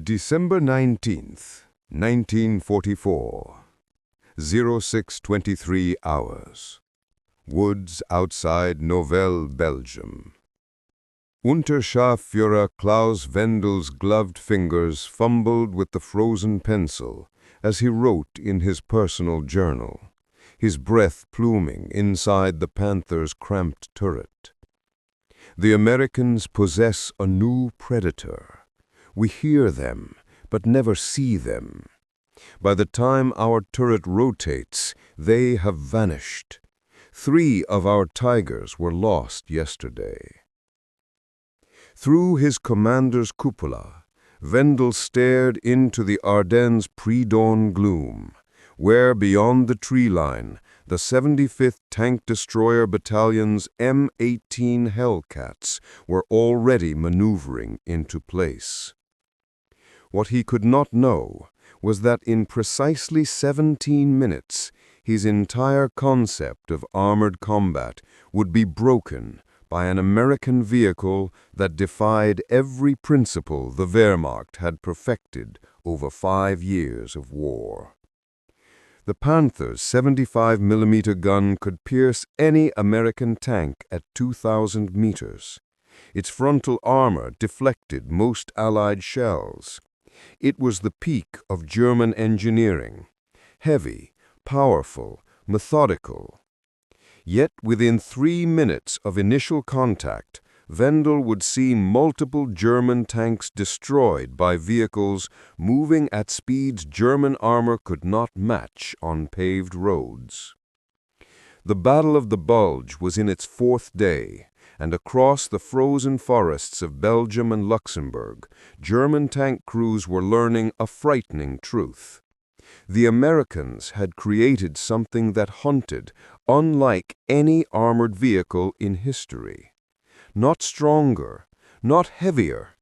December 19th, 1944, 06:23 hours. Woods outside Novelle, Belgium. Unterscharführer Klaus Wendel's gloved fingers fumbled with the frozen pencil as he wrote in his personal journal, his breath pluming inside the Panther's cramped turret. The Americans possess a new predator. We hear them, but never see them. By the time our turret rotates, they have vanished. 3 of our Tigers were lost yesterday. Through his commander's cupola, Wendel stared into the Ardennes pre-dawn gloom, where beyond the tree line, the 75th Tank Destroyer Battalion's M18 Hellcats were already maneuvering into place. What he could not know was that in precisely 17 minutes, his entire concept of armored combat would be broken by an American vehicle that defied every principle the Wehrmacht had perfected over 5 years of war. The Panther's 75mm gun could pierce any American tank at 2,000 meters. Its frontal armor deflected most Allied shells. It was the peak of German engineering, heavy, powerful, methodical. Yet within 3 minutes of initial contact, Wendel would see multiple German tanks destroyed by vehicles moving at speeds German armor could not match on paved roads. The Battle of the Bulge was in its 4th day, and across the frozen forests of Belgium and Luxembourg, German tank crews were learning a frightening truth. The Americans had created something that hunted unlike any armored vehicle in history. Not stronger, not heavier,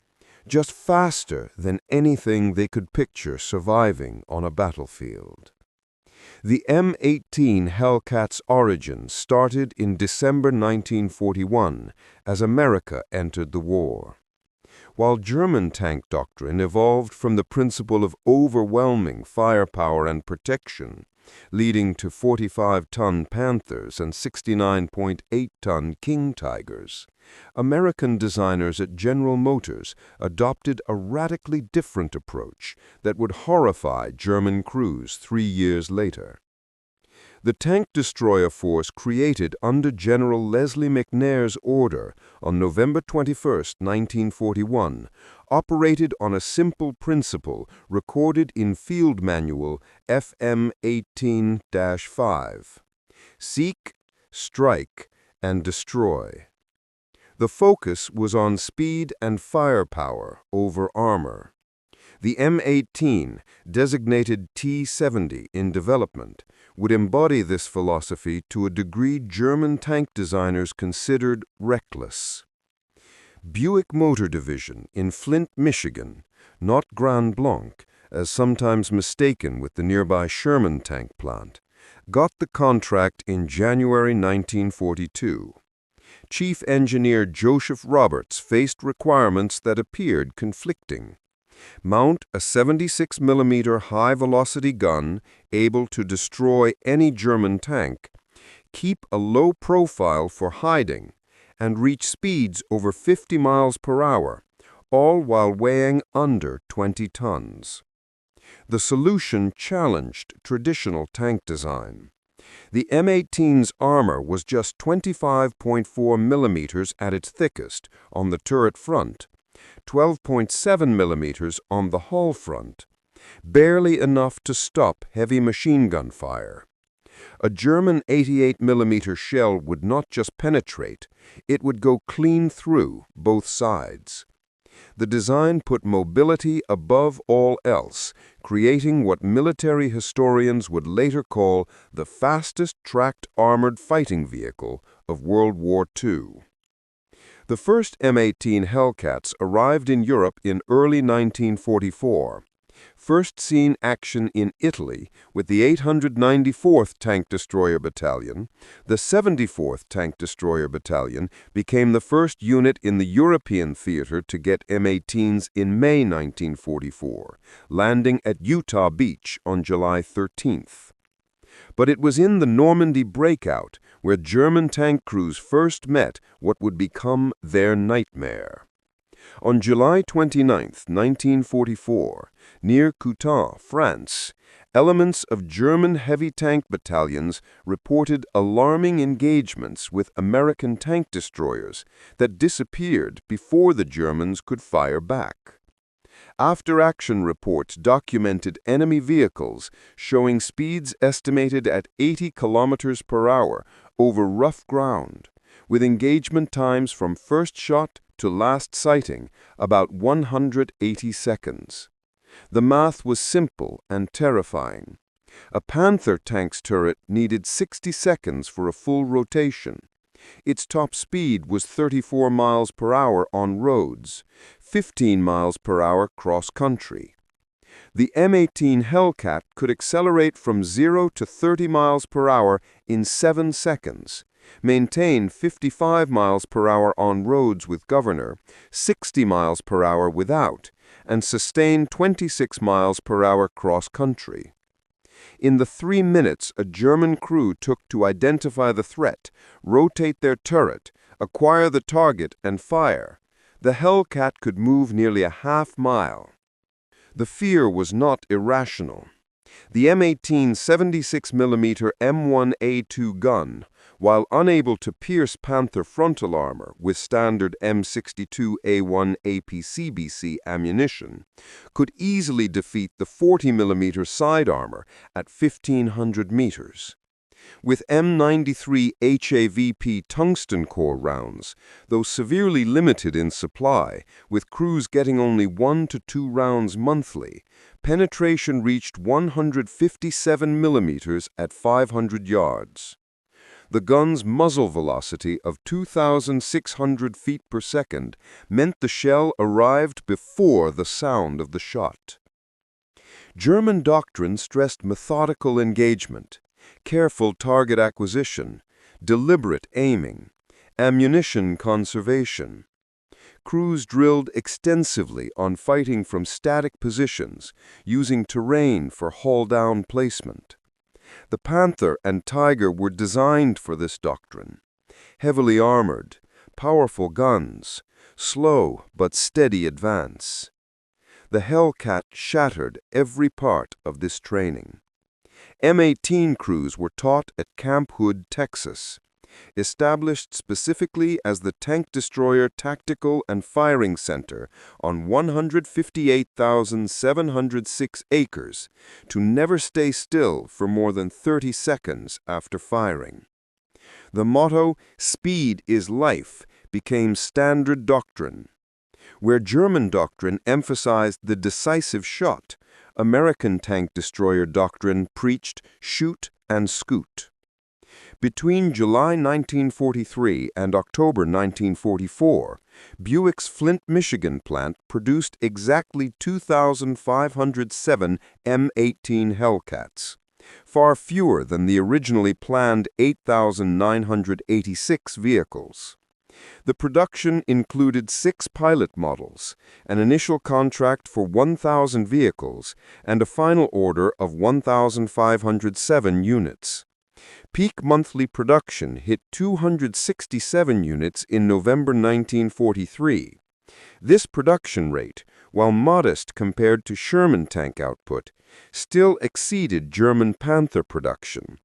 just faster than anything they could picture surviving on a battlefield. The M18 Hellcat's origin started in December 1941 as America entered the war. While German tank doctrine evolved from the principle of overwhelming firepower and protection, leading to 45-ton Panthers and 69.8-ton King Tigers, American designers at General Motors adopted a radically different approach that would horrify German crews 3 years later. The tank destroyer force created under General Leslie McNair's order on November 21, 1941, operated on a simple principle recorded in Field Manual FM 18-5. Seek, strike, and destroy. The focus was on speed and firepower over armor. The M18, designated T-70 in development, would embody this philosophy to a degree German tank designers considered reckless. Buick Motor Division in Flint, Michigan, not Grand Blanc, as sometimes mistaken with the nearby Sherman tank plant, got the contract in January 1942. Chief Engineer Joseph Roberts faced requirements that appeared conflicting. Mount a 76mm high-velocity gun able to destroy any German tank, keep a low profile for hiding, and reach speeds over 50 miles per hour, all while weighing under 20 tons. The solution challenged traditional tank design. The M18's armor was just 25.4 millimeters at its thickest on the turret front, 12.7 millimeters on the hull front, barely enough to stop heavy machine gun fire. A German 88mm shell would not just penetrate, it would go clean through both sides. The design put mobility above all else, creating what military historians would later call the fastest tracked armored fighting vehicle of World War II. The first M18 Hellcats arrived in Europe in early 1944. First seen action in Italy with the 894th Tank Destroyer Battalion, the 74th Tank Destroyer Battalion became the first unit in the European theater to get M18s in May 1944, landing at Utah Beach on July 13th. But it was in the Normandy breakout where German tank crews first met what would become their nightmare. On July 29, 1944, near Coutances, France, elements of German heavy tank battalions reported alarming engagements with American tank destroyers that disappeared before the Germans could fire back. After-action reports documented enemy vehicles showing speeds estimated at 80 kilometers per hour over rough ground, with engagement times from first shot to last sighting about 180 seconds. The math was simple and terrifying. A Panther tank's turret needed 60 seconds for a full rotation. Its top speed was 34 miles per hour on roads, 15 miles per hour cross-country. The M18 Hellcat could accelerate from 0 to 30 miles per hour in 7 seconds, maintain 55 miles per hour on roads with governor, 60 miles per hour without, and sustain 26 miles per hour cross-country. In the 3 minutes a German crew took to identify the threat, rotate their turret, acquire the target, and fire, the Hellcat could move nearly a half-mile. The fear was not irrational. The M18 76mm M1A2 gun, while unable to pierce Panther frontal armor with standard M62A1 APCBC ammunition, could easily defeat the 40mm side armor at 1,500 meters. With M93 HAVP tungsten core rounds, though severely limited in supply, with crews getting only 1 to 2 rounds monthly, penetration reached 157 millimeters at 500 yards. The gun's muzzle velocity of 2,600 feet per second meant the shell arrived before the sound of the shot. German doctrine stressed methodical engagement, careful target acquisition, deliberate aiming, ammunition conservation. Crews drilled extensively on fighting from static positions, using terrain for hull-down placement. The Panther and Tiger were designed for this doctrine. Heavily armored, powerful guns, slow but steady advance. The Hellcat shattered every part of this training. M18 crews were taught at Camp Hood, Texas. Established specifically as the Tank Destroyer Tactical and Firing Center on 158,706 acres, to never stay still for more than 30 seconds after firing. The motto, "Speed is life," became standard doctrine. Where German doctrine emphasized the decisive shot, American tank destroyer doctrine preached shoot and scoot. Between July 1943 and October 1944, Buick's Flint, Michigan plant produced exactly 2,507 M18 Hellcats, far fewer than the originally planned 8,986 vehicles. The production included 6 pilot models, an initial contract for 1,000 vehicles, and a final order of 1,507 units. Peak monthly production hit 267 units in November 1943. This production rate, while modest compared to Sherman tank output, still exceeded German Panther production.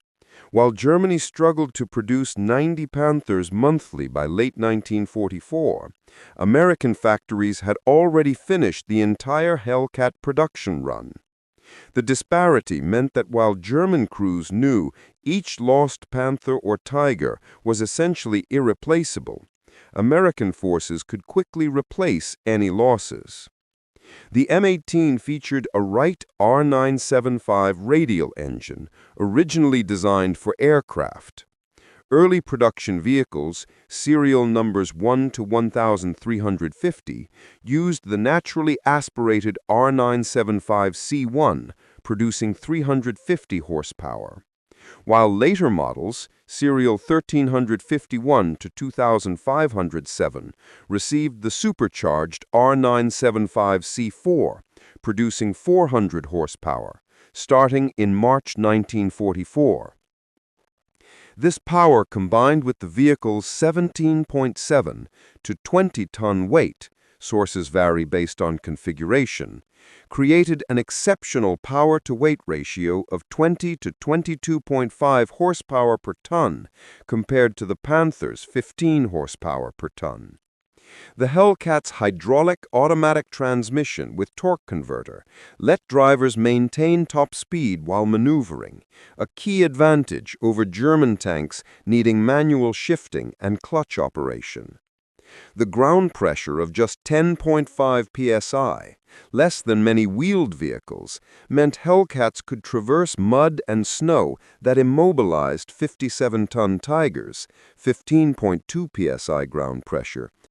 While Germany struggled to produce 90 Panthers monthly by late 1944, American factories had already finished the entire Hellcat production run. The disparity meant that while German crews knew each lost Panther or Tiger was essentially irreplaceable, American forces could quickly replace any losses. The M18 featured a Wright R975 radial engine, originally designed for aircraft. Early production vehicles, serial numbers 1 to 1350, used the naturally aspirated R975C1, producing 350 horsepower, while later models, serial 1351 to 2507, received the supercharged R975C4, producing 400 horsepower, starting in March 1944. This power, combined with the vehicle's 17.7 to 20-ton weight, sources vary based on configuration, created an exceptional power-to-weight ratio of 20 to 22.5 horsepower per ton compared to the Panther's 15 horsepower per ton. The Hellcat's hydraulic automatic transmission with torque converter let drivers maintain top speed while maneuvering, a key advantage over German tanks needing manual shifting and clutch operation. The ground pressure of just 10.5 psi, less than many wheeled vehicles, meant Hellcats could traverse mud and snow that immobilized 57-ton Tigers, 15.2 psi ground pressure,